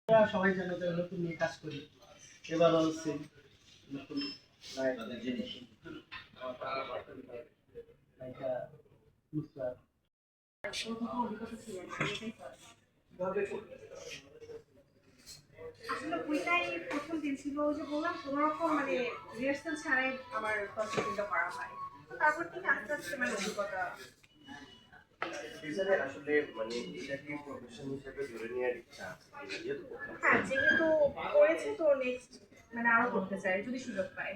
সবাই জানে যে নতুন নিয়ে কাজ করি। এবার হচ্ছে নতুন নায়ক নায়িকা নুসরাত। আসলে ওইটাই প্রথম দিন ছিল, ওই যে বললাম কোনোরকম মানে রিহার্সাল ছাড়াই আমার কস্টিউমটা করা হয়। তো তারপর থেকে আস্তে আস্তে মানে অভিজ্ঞতা। আসলে মানে এটা কি প্রফেশন হিসেবে ধরে নেওয়ার ইচ্ছা আছে যেহেতু হ্যাঁ, যেহেতু করেছে তো নেক্সট মানে আরো করতে চাই যদি সুযোগ পাই।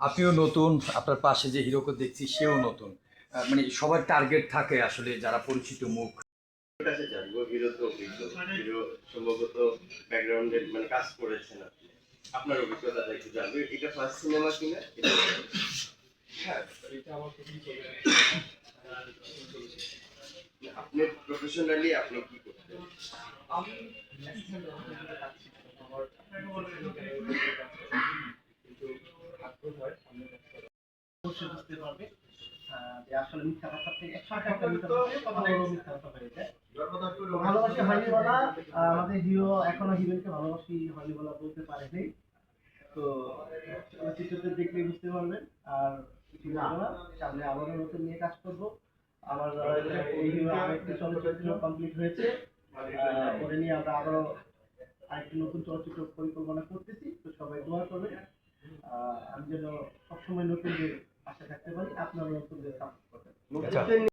আপনিও নতুন, আপনার পাশে যে হিরোকে দেখছি সেও নতুন, মানে সবার টার্গেট থাকে আসলে যারা পরিচিত মুখ। কাছে জানবো হিরো তো হিরো সম্ভবত ব্যাকগ্রাউন্ডে মানে কাজ করেছেন আপনি, আপনার অভিজ্ঞতাটা একটু জানবো। এটা ফার্স্ট সিনেমা কিনা? হ্যাঁ, এটা আমার প্রথম ছবি। আপনি প্রফেশনালি আপনি কি করতেন? আমি অবশ্যই বুঝতে পারবে যে আসলে মিথ্যা কথা থেকে 100 মিথ্যা কথা বললেও মিথ্যা কথা হয়ে যায়। ভালোবাসি হয়নি বলা, আমাদের হিরো এখনো হিরোইনকে ভালোবাসি হয়নি বলা বলতে পারেনি। তো চলচ্চিত্রতে দেখলে বুঝতে পারবেন। আর কিছু বলবো না, সামনে আবারও নতুন নিয়ে কাজ করবো। আমার এই হিরো আরেকটি চলচ্চিত্র কমপ্লিট হয়েছে, ওটা নিয়ে আমরা আবারও আরেকটি নতুন চলচ্চিত্র পরিকল্পনা করতেছি। তো সবাই দোয়া করবেন আমি যেন সবসময় নতুনদের পাশে থাকতে পারি, আপনারা নতুনদের সাপোর্ট করবেন।